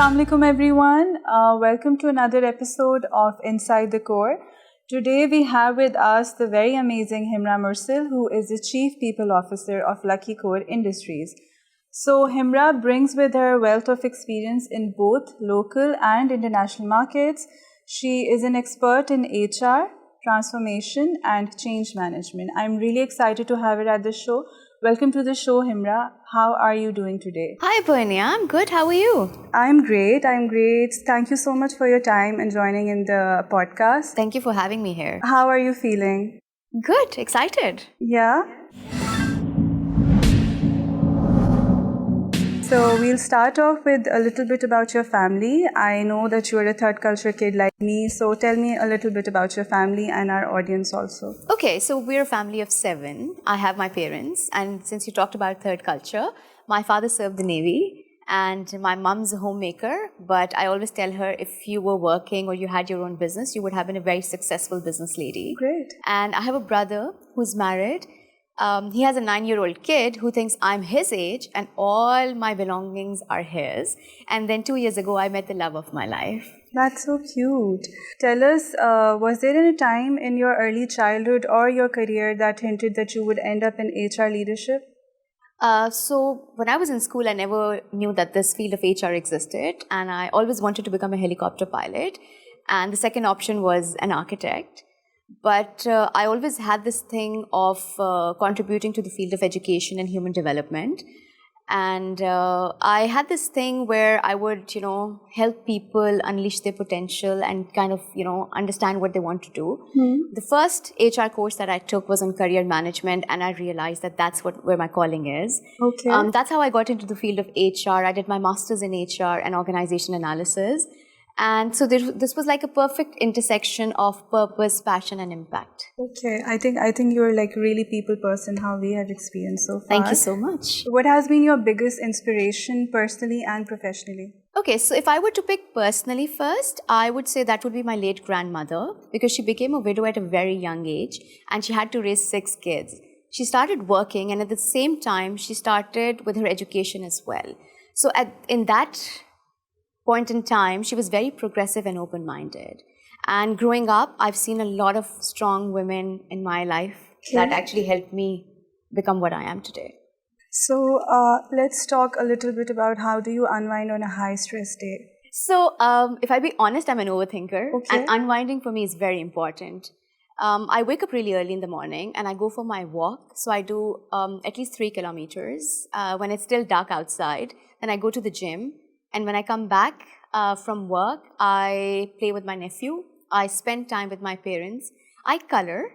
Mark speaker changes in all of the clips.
Speaker 1: Assalamu alaikum everyone. Welcome to another episode of Inside the Core. Today we have with us the very amazing Himra Mursil, who is the Chief People Officer of Lucky Core Industries. So Himra brings with her a wealth of experience in both local and international markets. She is an expert in HR, transformation and change management. I'm really excited to have her at the show. Welcome to the show, Himra. How are you doing today?
Speaker 2: Hi, Purnia. I'm good. How are you?
Speaker 1: I'm great. Thank you so much for your time and joining in the podcast.
Speaker 2: Thank you for having me here.
Speaker 1: How are you feeling?
Speaker 2: Good. Excited.
Speaker 1: Yeah? So we'll start off with a little bit about your family. I know that you're a third culture kid like me, so tell me a little bit about your family and our audience also.
Speaker 2: Okay, so we're a family of 7. I have my parents, and since you talked about third culture, my father served the Navy, and my mom's a homemaker, but I always tell her if you were working or you had your own business, you would have been a very successful business lady.
Speaker 1: Great.
Speaker 2: And I have a brother who's married. He has a 9-year-old kid who thinks I'm his age and all my belongings are his. And then 2 years ago, I met the love of my life.
Speaker 1: That's so cute. Tell us, was there any time in your early childhood or your career that hinted that you would end up in HR leadership?
Speaker 2: So when I was in school, I never knew that this field of HR existed. And I always wanted to become a helicopter pilot. And the second option was an architect. But I always had this thing of contributing to the field of education and human development. And I had this thing where I would, help people unleash their potential and kind of, understand what they want to do. The first HR course that I took was on career management, and I realized that that's where my calling is.
Speaker 1: Okay.
Speaker 2: That's how I got into the field of HR. I did my master's in HR and organization analysis. And so this was like a perfect intersection of purpose, passion, and impact.
Speaker 1: Okay, I think you're like really people person, how we have experienced so far.
Speaker 2: Thank you so much.
Speaker 1: What has been your biggest inspiration personally and professionally?
Speaker 2: Okay, so if I were to pick personally first, I would say that would be my late grandmother, because she became a widow at a very young age and she had to raise 6 kids. She started working, and at the same time, she started with her education as well. So in that point in time, she was very progressive and open-minded. And growing up, I've seen a lot of strong women in my life that actually helped me become what I am today.
Speaker 1: So let's talk a little bit about how do you unwind on a high-stress day?
Speaker 2: So if I be honest, I'm an overthinker.
Speaker 1: Okay.
Speaker 2: And unwinding for me is very important. I wake up really early in the morning and I go for my walk. So I do at least 3 kilometers when it's still dark outside. Then I go to the gym. And when I come back from work, I play with my nephew. I spend time with my parents. I color.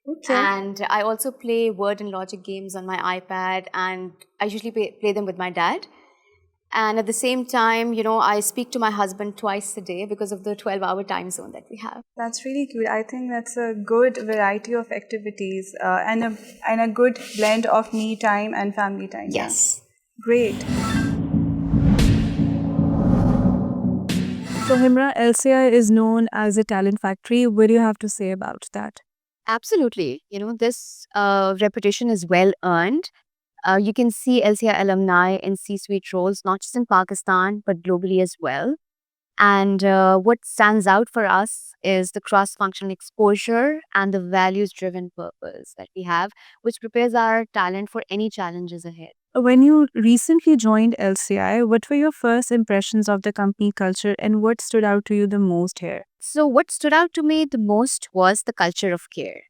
Speaker 1: Okay.
Speaker 2: And I also play word and logic games on my iPad. And I usually play them with my dad. And at the same time, I speak to my husband twice a day because of the 12-hour time zone that we have.
Speaker 1: That's really good. I think that's a good variety of activities and a good blend of me time and family time.
Speaker 2: Yes.
Speaker 1: Yeah. Great. So Himra, LCI is known as a talent factory. What do you have to say about that?
Speaker 2: Absolutely. This reputation is well earned. You can see LCI alumni in C-suite roles, not just in Pakistan, but globally as well. And what stands out for us is the cross-functional exposure and the values-driven purpose that we have, which prepares our talent for any challenges ahead.
Speaker 1: When you recently joined LCI, what were your first impressions of the company culture and what stood out to you the most here?
Speaker 2: So what stood out to me the most was the culture of care.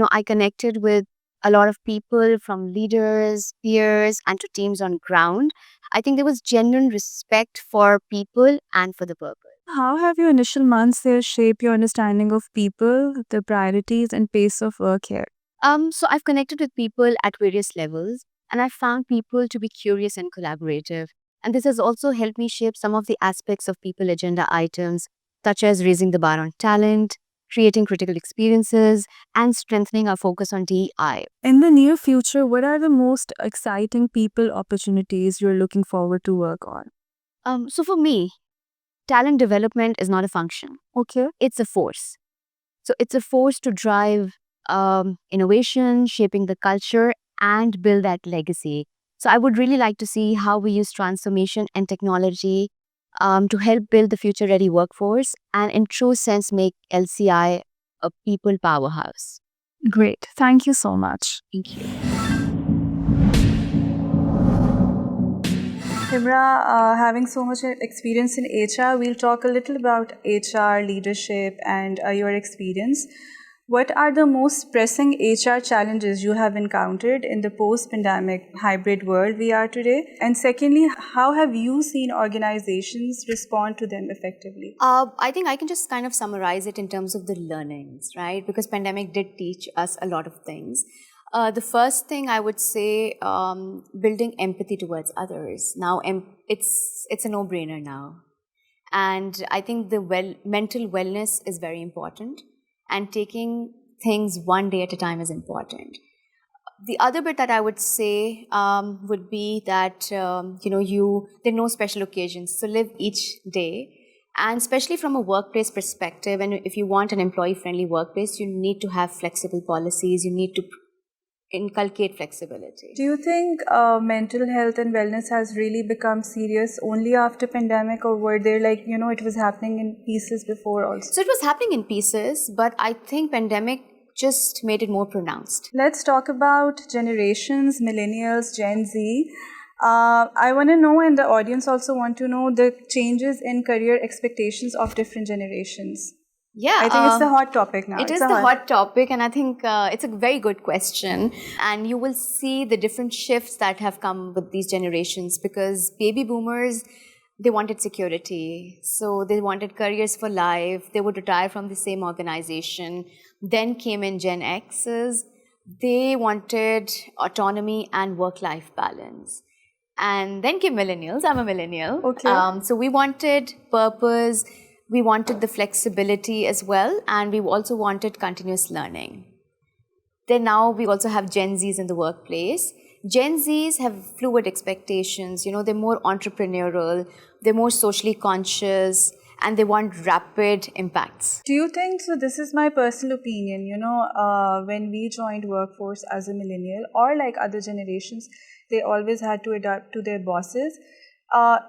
Speaker 2: I connected with a lot of people, from leaders, peers, and to teams on ground. I think there was genuine respect for people and for the purpose.
Speaker 1: How have your initial months there shaped your understanding of people, the priorities and pace of work here?
Speaker 2: So I've connected with people at various levels, and I found people to be curious and collaborative. And this has also helped me shape some of the aspects of people agenda items, such as raising the bar on talent, creating critical experiences, and strengthening our focus on DEI.
Speaker 1: In the near future, what are the most exciting people opportunities you're looking forward to work on?
Speaker 2: So for me, talent development is not a function.
Speaker 1: Okay.
Speaker 2: It's a force. So it's a force to drive innovation, shaping the culture, and build that legacy. So I would really like to see how we use transformation and technology to help build the future-ready workforce and in true sense make LCI a people powerhouse.
Speaker 1: Great. Thank you so much.
Speaker 2: Thank you.
Speaker 1: Himra, having so much experience in HR, we'll talk a little about HR, leadership, and your experience. What are the most pressing HR challenges you have encountered in the post-pandemic hybrid world we are today? And secondly, how have you seen organizations respond to them effectively?
Speaker 2: I think I can just kind of summarize it in terms of the learnings, right? Because pandemic did teach us a lot of things. The first thing I would say, building empathy towards others. Now, it's a no-brainer now. And I think the mental wellness is very important. And taking things one day at a time is important. The other bit that I would say would be that, there are no special occasions. So live each day. And especially from a workplace perspective, and if you want an employee-friendly workplace, you need to have flexible policies. You need to inculcate flexibility.
Speaker 1: Do you think mental health and wellness has really become serious only after pandemic, or were there it was happening in pieces before also?
Speaker 2: So it was happening in pieces, but I think pandemic just made it more pronounced.
Speaker 1: Let's talk about generations, millennials, Gen Z. I want to know, and the audience also want to know, the changes in career expectations of different generations.
Speaker 2: Yeah,
Speaker 1: I think it's the hot topic now.
Speaker 2: It is the hot topic, and I think it's a very good question. And you will see the different shifts that have come with these generations, because baby boomers, they wanted security. So they wanted careers for life. They would retire from the same organization. Then came in Gen X's. They wanted autonomy and work-life balance. And then came millennials. I'm a millennial.
Speaker 1: Okay.
Speaker 2: So we wanted purpose. We wanted the flexibility as well, and we also wanted continuous learning. Then now we also have Gen Zs in the workplace. Gen Zs have fluid expectations, they're more entrepreneurial, they're more socially conscious, and they want rapid impacts.
Speaker 1: Do you think, so this is my personal opinion, when we joined workforce as a millennial or like other generations, they always had to adapt to their bosses.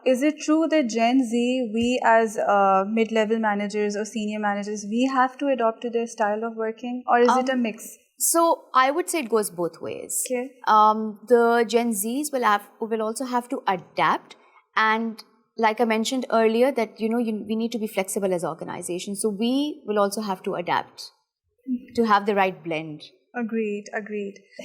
Speaker 1: Is it true that Gen Z, we as mid-level managers or senior managers, we have to adopt to their style of working, or is it a mix?
Speaker 2: So I would say it goes both ways.
Speaker 1: Okay.
Speaker 2: The Gen Zs will also have to adapt, and like I mentioned earlier, that we need to be flexible as organizations. So we will also have to adapt to have the right blend.
Speaker 1: Agreed.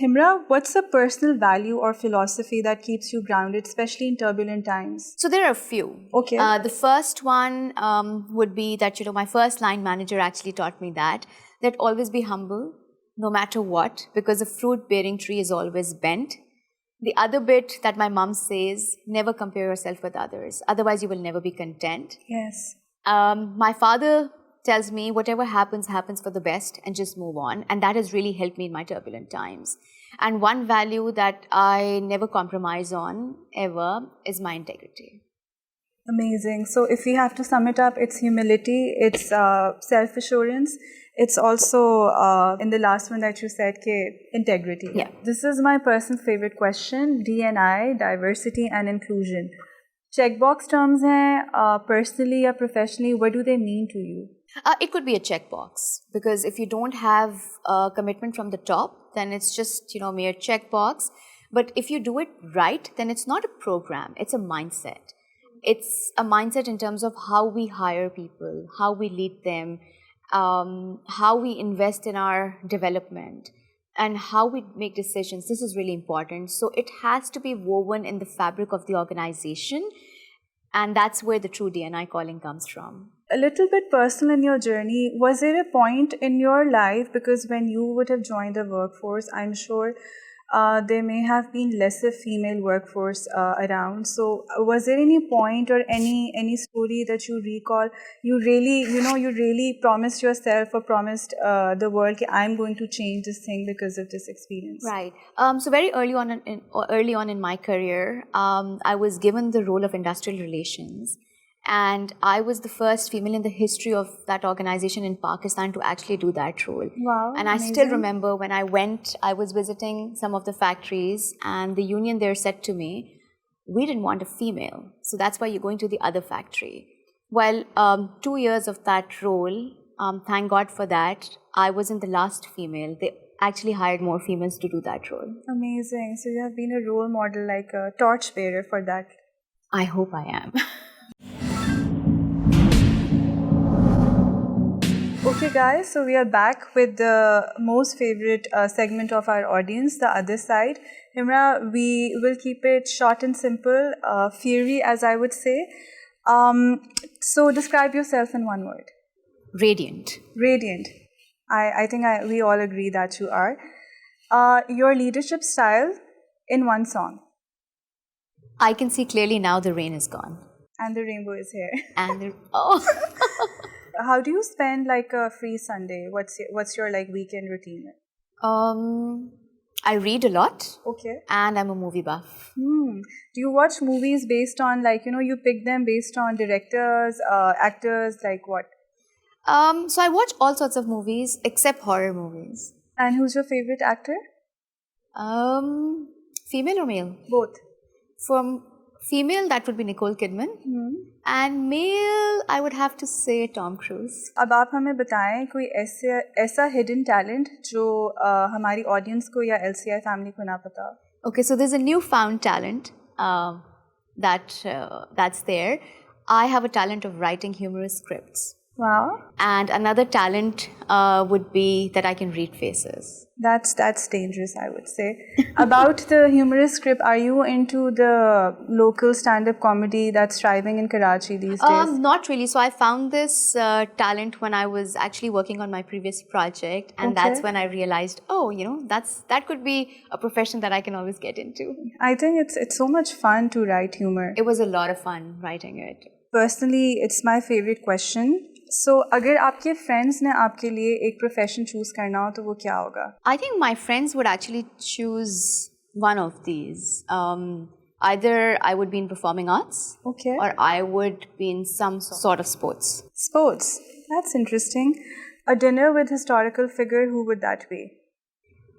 Speaker 1: Himra, what's a personal value or philosophy that keeps you grounded, especially in turbulent times?
Speaker 2: So there are a few.
Speaker 1: Okay.
Speaker 2: The first one would be that, my first line manager actually taught me that always be humble, no matter what, because a fruit-bearing tree is always bent. The other bit that my mom says, never compare yourself with others. Otherwise, you will never be content.
Speaker 1: Yes.
Speaker 2: My father tells me whatever happens for the best and just move on. And that has really helped me in my turbulent times. And one value that I never compromise on ever is my integrity.
Speaker 1: Amazing. So if we have to sum it up, it's humility, it's self-assurance, it's also in the last one that you said, integrity.
Speaker 2: Yeah.
Speaker 1: This is my personal favorite question, D&I, diversity and inclusion. Checkbox terms hain, personally or professionally, what do they mean to you?
Speaker 2: It could be a checkbox, because if you don't have a commitment from the top, then it's just, mere checkbox. But if you do it right, then it's not a program, it's a mindset. It's a mindset in terms of how we hire people, how we lead them, how we invest in our development, and how we make decisions. This is really important. So it has to be woven in the fabric of the organization. And that's where the true D&I calling comes from.
Speaker 1: A little bit personal in your journey, was there a point in your life, because when you would have joined the workforce, I'm sure there may have been lesser female workforce around. So was there any point or any story that you recall, you really promised yourself or promised the world, I'm going to change this thing because of this experience?
Speaker 2: Right. So very early on in my career, I was given the role of industrial relations. And I was the first female in the history of that organization in Pakistan to actually do that role.
Speaker 1: Wow,
Speaker 2: and I
Speaker 1: amazing.
Speaker 2: Still remember when I was visiting some of the factories, and the union there said to me, we didn't want a female. So that's why you're going to the other factory. Well, 2 years of that role, thank God for that, I wasn't the last female. They actually hired more females to do that role.
Speaker 1: Amazing. So you have been a role model, like a torchbearer for that.
Speaker 2: I hope I am.
Speaker 1: Okay, guys, so we are back with the most favorite segment of our audience, the other side. Himra, we will keep it short and simple, fiery, as I would say. So describe yourself in one word.
Speaker 2: Radiant.
Speaker 1: Radiant. I think we all agree that you are. Your leadership style in one song.
Speaker 2: I can see clearly now the rain is gone.
Speaker 1: And the rainbow is here.
Speaker 2: And
Speaker 1: How do you spend like a free Sunday? What's your like weekend routine?
Speaker 2: I read a lot.
Speaker 1: Okay.
Speaker 2: And I'm a movie buff.
Speaker 1: Do you watch movies based on like, you pick them based on directors, actors, like what?
Speaker 2: So I watch all sorts of movies except horror movies.
Speaker 1: And who's your favorite actor?
Speaker 2: Female or male?
Speaker 1: Both.
Speaker 2: From female, that would be Nicole Kidman. And male, I would have to say Tom Cruise.
Speaker 1: अब आप हमें बताएं कोई ऐसा hidden talent जो हमारी audience को या LCI family को ना पता.
Speaker 2: Okay, so there's a newfound talent that's there. I have a talent of writing humorous scripts.
Speaker 1: Wow.
Speaker 2: And another talent would be that I can read faces.
Speaker 1: That's dangerous, I would say. About the humorous script, are you into the local stand-up comedy that's thriving in Karachi these days?
Speaker 2: Not really. So I found this talent when I was actually working on my previous project, and that's when I realized, that could be a profession that I can always get into.
Speaker 1: I think it's so much fun to write humor.
Speaker 2: It was a lot of fun writing it.
Speaker 1: Personally, it's my favorite question. So, अगर आपके friends ने आपके लिए एक profession choose करना हो तो वो क्या होगा?
Speaker 2: I think my friends would actually choose one of these. Either I would be in performing arts, or I would be in some sort of sports.
Speaker 1: Sports. That's interesting. A dinner with historical figure, who would that be?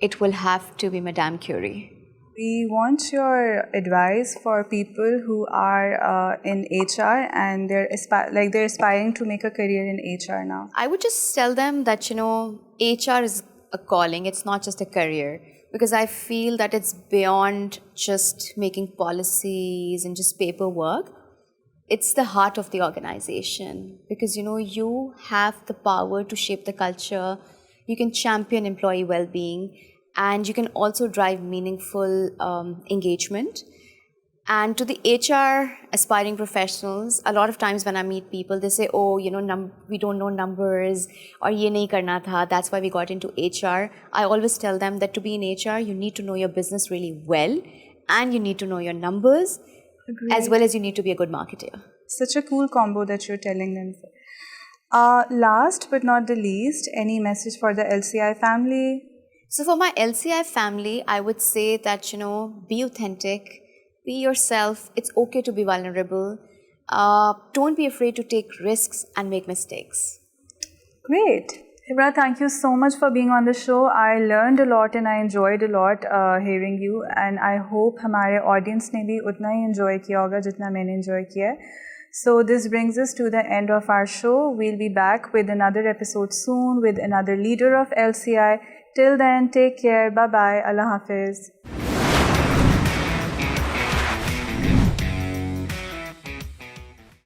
Speaker 2: It will have to be Madame Curie.
Speaker 1: We want your advice for people who are in HR and they're aspiring to make a career in HR now.
Speaker 2: I would just tell them that, HR is a calling. It's not just a career. Because I feel that it's beyond just making policies and just paperwork. It's the heart of the organization. Because, you have the power to shape the culture. You can champion employee well-being. And you can also drive meaningful engagement. And to the HR aspiring professionals, a lot of times when I meet people, they say, we don't know numbers, or ye nahi karna tha, that's why we got into HR. I always tell them that to be in HR, you need to know your business really well, and you need to know your numbers, as well as you need to be a good marketer.
Speaker 1: Such a cool combo that you're telling them. Last but not the least, any message for the LCI family?
Speaker 2: So for my LCI family, I would say that, be authentic, be yourself. It's okay to be vulnerable. Don't be afraid to take risks and make mistakes.
Speaker 1: Great. Himra, thank you so much for being on the show. I learned a lot and I enjoyed a lot hearing you. And I hope हमारे audience ने भी उतना ही enjoy किया होगा जितना मैंने enjoy किया है. So this brings us to the end of our show. We'll be back with another episode soon with another leader of LCI. Till then, take care. Bye-bye. Allah Hafiz.